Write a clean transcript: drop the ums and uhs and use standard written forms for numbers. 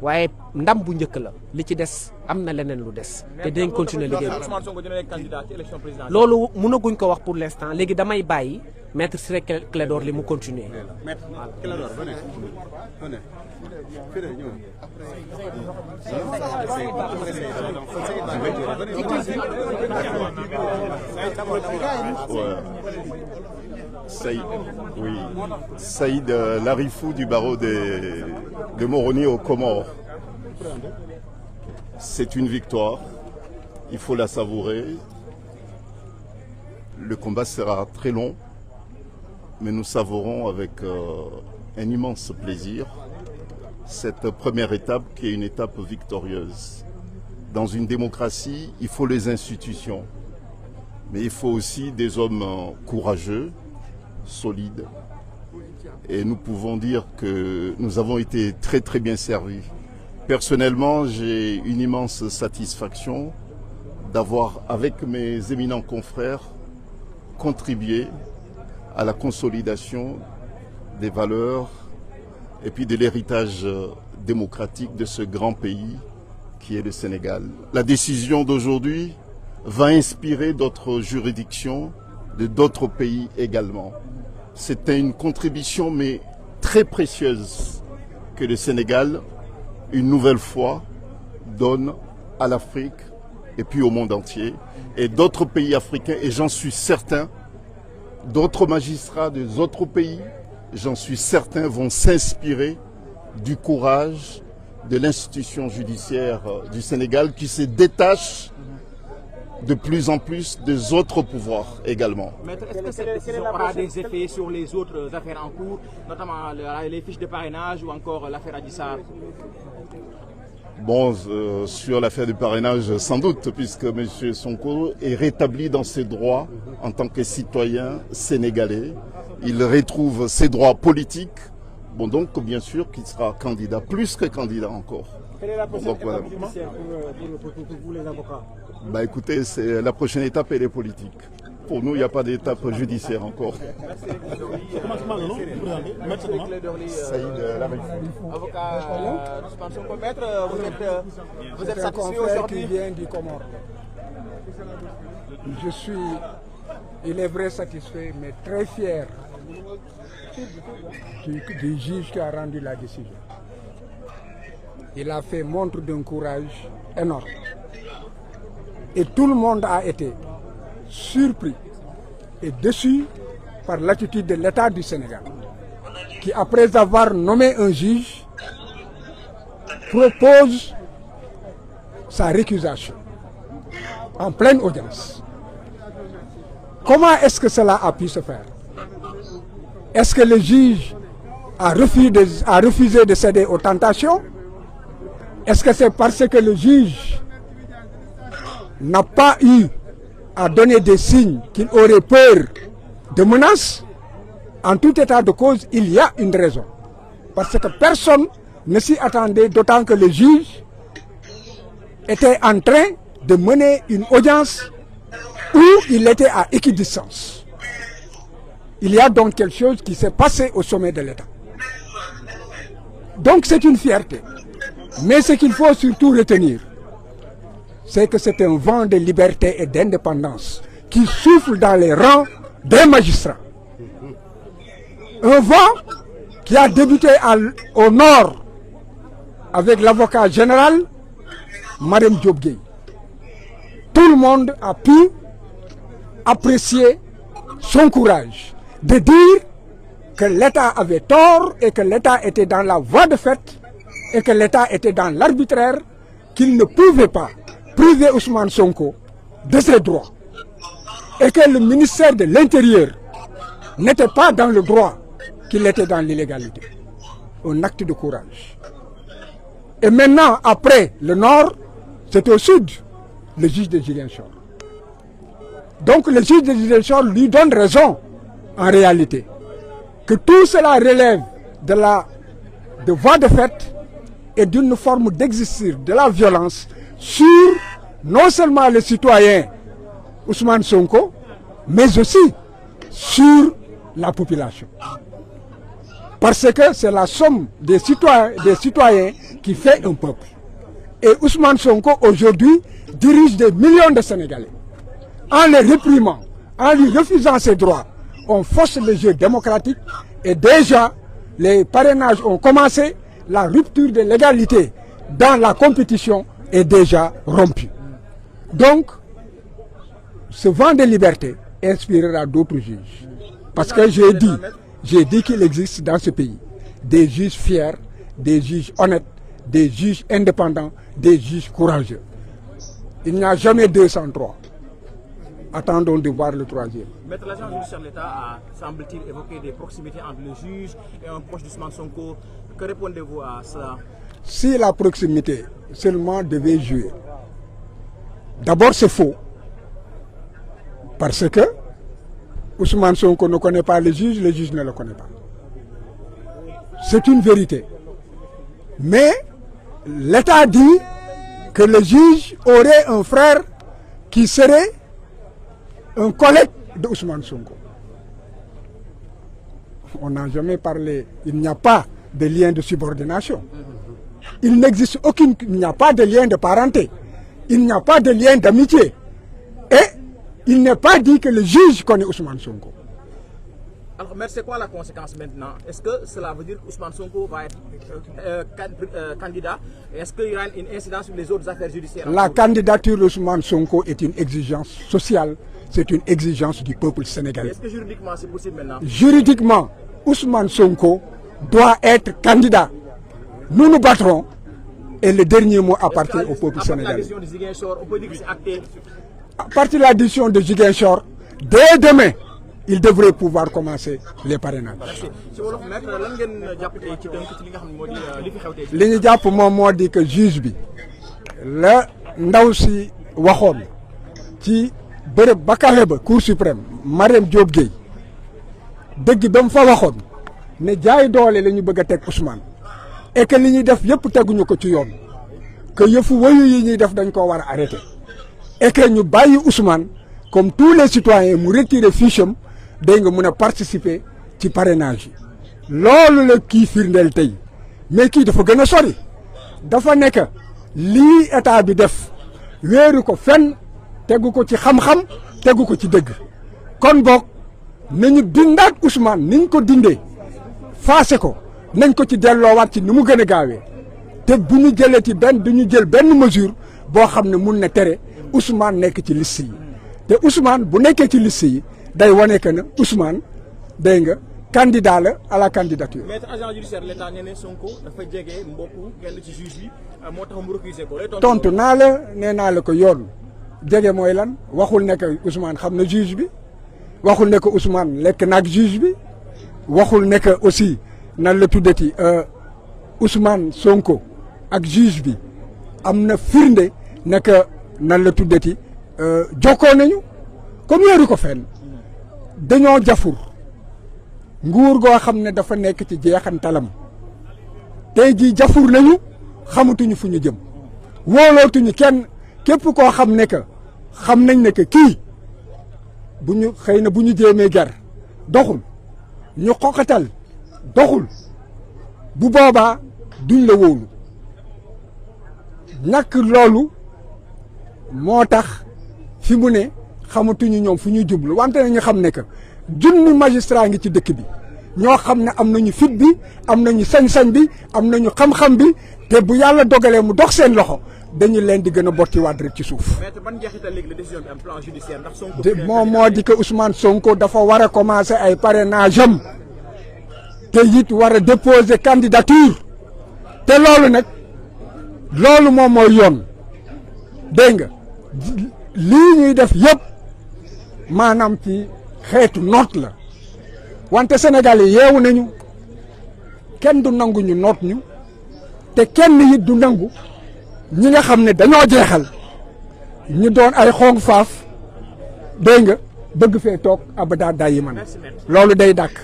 waaye ndam bu njëkk la li ci des am na leneen lu des te dinañ continuer liggéey bi loolu mënaguñ ko wax pour l'instant léegi damay bàyyi maître Ciré Clédor Ly mu continuer Saïd Larifou du barreau de Moroni aux Comores. C'est une victoire, il faut la savourer. Le combat sera très long, mais nous savourons avec un immense plaisir cette première étape qui est une étape victorieuse. Dans une démocratie, il faut les institutions, mais il faut aussi des hommes courageux, solides. Et nous pouvons dire que nous avons été très très bien servis. Personnellement, j'ai une immense satisfaction d'avoir, avec mes éminents confrères, contribué à la consolidation des valeurs et puis de l'héritage démocratique de ce grand pays qui est le Sénégal. La décision d'aujourd'hui va inspirer d'autres juridictions de d'autres pays également. C'était une contribution mais très précieuse que le Sénégal, une nouvelle fois, donne à l'Afrique et puis au monde entier. Et d'autres pays africains, et j'en suis certain, d'autres magistrats des autres pays, j'en suis certain, vont s'inspirer du courage de l'institution judiciaire du Sénégal qui se détache de plus en plus des autres pouvoirs également. Maître, est-ce que cette décision aura des effets sur les autres affaires en cours, notamment les fiches de parrainage ou encore l'affaire Adji Sarr? Bon, sur l'affaire du parrainage, sans doute, puisque M. Sonko est rétabli dans ses droits en tant que citoyen sénégalais. Il retrouve ses droits politiques. Bon, donc, bien sûr, qu'il sera candidat, plus que candidat encore. Quelle est la prochaine étape judiciaire pour vous, les avocats? Bah, écoutez, la prochaine étape, elle est politique. Pour nous, il n'y a pas d'étape judiciaire encore. Saïd Larifou. Avocat d'Ousmane Sonko. Maître, vous êtes satisfait aujourd'hui? Qui vient du Comore. Je suis, il est vrai, satisfait, mais très fier du juge qui a rendu la décision. Il a fait montre d'un courage énorme. Et tout le monde a été surpris et déçu par l'attitude de l'État du Sénégal, qui, après avoir nommé un juge, propose sa récusation en pleine audience. Comment est-ce que cela a pu se faire? Est-ce que le juge a refusé de céder aux tentations? Est-ce que c'est parce que le juge n'a pas eu à donner des signes qu'il aurait peur de menaces? En tout état de cause, il y a une raison. Parce que personne ne s'y attendait, d'autant que le juge était en train de mener une audience où il était à équidistance. Il y a donc quelque chose qui s'est passé au sommet de l'État. Donc c'est une fierté. Mais ce qu'il faut surtout retenir, c'est que c'est un vent de liberté et d'indépendance qui souffle dans les rangs des magistrats. Un vent qui a débuté au nord avec l'avocat général, Mme Diop Gueye. Tout le monde a pu apprécier son courage de dire que l'État avait tort et que l'État était dans la voie de fait et que l'État était dans l'arbitraire, qu'il ne pouvait pas priver Ousmane Sonko de ses droits et que le ministère de l'Intérieur n'était pas dans le droit, qu'il était dans l'illégalité. Un acte de courage. Et maintenant, après le nord, c'est au sud, le juge de Ziguinchor. Donc le juge de Ziguinchor lui donne raison, en réalité, que tout cela relève de voie de fait et d'une forme d'exercice de la violence sur non seulement le citoyen Ousmane Sonko, mais aussi sur la population. Parce que c'est la somme des citoyens qui fait un peuple. Et Ousmane Sonko, aujourd'hui, dirige des millions de Sénégalais. En les réprimant, en lui refusant ses droits, on force le jeu démocratique et déjà, les parrainages ont commencé, la rupture de l'égalité dans la compétition est déjà rompue. Donc, ce vent de liberté inspirera d'autres juges. Parce que j'ai dit qu'il existe dans ce pays des juges fiers, des juges honnêtes, des juges indépendants, des juges courageux. Il n'y a jamais 203. Attendons de voir le troisième. Maître, l'agent judiciaire de l'État a, semble-t-il, évoqué des proximités entre le juge et un proche d'Ousmane Sonko. Que répondez-vous à cela? Si la proximité seulement devait jouer, d'abord c'est faux. Parce que Ousmane Sonko ne connaît pas le juge ne le connaît pas. C'est une vérité. Mais l'État dit que le juge aurait un frère qui serait un collègue de Ousmane Sonko. On n'a jamais parlé, il n'y a pas de lien de subordination. Il n'existe il n'y a pas de lien de parenté. Il n'y a pas de lien d'amitié. Et il n'est pas dit que le juge connaît Ousmane Sonko. Alors, mais c'est quoi la conséquence maintenant? Est-ce que cela veut dire qu'Ousmane Sonko va être candidat? Est-ce qu'il y aura une incidence sur les autres affaires judiciaires? La candidature d'Ousmane Sonko est une exigence sociale, c'est une exigence du peuple sénégalais. Est-ce que juridiquement c'est possible maintenant? Juridiquement, Ousmane Sonko doit être candidat. Nous nous battrons et le dernier mot appartient au peuple sénégalais. On peut dire que c'est acté. À partir de la décision de Ziguinchor, dès demain, il devrait pouvoir commencer les parrainages. li ñu jàpp moom moo di que juge bi la ndaw si waxoon ci bërëb ba kawe ba cour suprême Mariam Diop Gueye dëgg ba mu fa waxoon ne jaay doole la ñu bëgg a teg Ousmane et que li ñuy def yëpp teguñu ko ci yoon que yëfu wayu yi ñuy def dañ koo war a arrêté et que ñu bàyyi Ousmane comme tous les citoyens mu retirer fiche am day nga mun a participer ci parrainage yi loolu la kii firndeel tey mais kii dafa gën a sori dafa nekk lii état bi def wéeru ko fenn tegu ko ci xam-xam tegu ko ci dëgg kon boog nañu dindaat Ousmane niñ ko dindee faase ko nañ ko ci delloowaat ci ni mu gën a gaawee te bu ñu jëlee ci du ñu jël benn mesure boo xam ne mun na tere Ousmane nekk ci liste yi te Ousmane bu nekkee ci liste yi day wane que ne Ousmane day nga candidat la à la candidature. Maître, agent judiciaire l'État nee na Sonko dafa jege mbokku kenn ci juge bi moo tax mu recusé ko. tontu naa la nee naa la ko yoon jege mooy lan waxul ne que Ousmane xam na juge bi waxul ne que Ousmane lekk naag juge bi waxul ne que aussi nan la tuddati Ousmane Sonko ak juge bi am na firnde ne que nan la tuddati jokkoo nañu comme yéeru ko fenn dañoo jafur nguur goo xam ne dafa nekk ci jeexantalam tey jii jafur nañu xamatuñu fu ñu jëm wóolootuñu kenn képp koo xam ne que xam nañ ne que kii bu ñu xëy na bu ñu jéemee jar doxul ñu xoqatal doxul bu boobaa duñ la wóolu ñàkk loolu moo tax fi mu ne xamatuñu ñoom fu ñuy jublu wante nañu xam ne que junni magistrat ngi ci dëkk bi ñoo xam ne am nañu fit bi am nañu sañ-sañ bi am nañu xam-xam bi te bu yàlla dogalee mu dox seen loxo dañu leen di gën a bottiwaat rek ci suuf. Maître, ban njeexital léegi la décision bi am plan judiciaire ndax Sonko moom moo di que Ousmane Sonko dafa war a commencer ay parrainage am te it war a déposer candidature te loolu nag loolu moom mooy yoon dégg nga lii ñuy def yëpp maanaam ci xeetu noot la wante Sénégal yi yeewu nañu kenn du nangu ñu noot ñu te kenn it du nangu ñi nga xam ne dañoo jeexal ñu doon ay xong faaf dégg nga bëgg fee toog abada dayi man loolu day dàkk.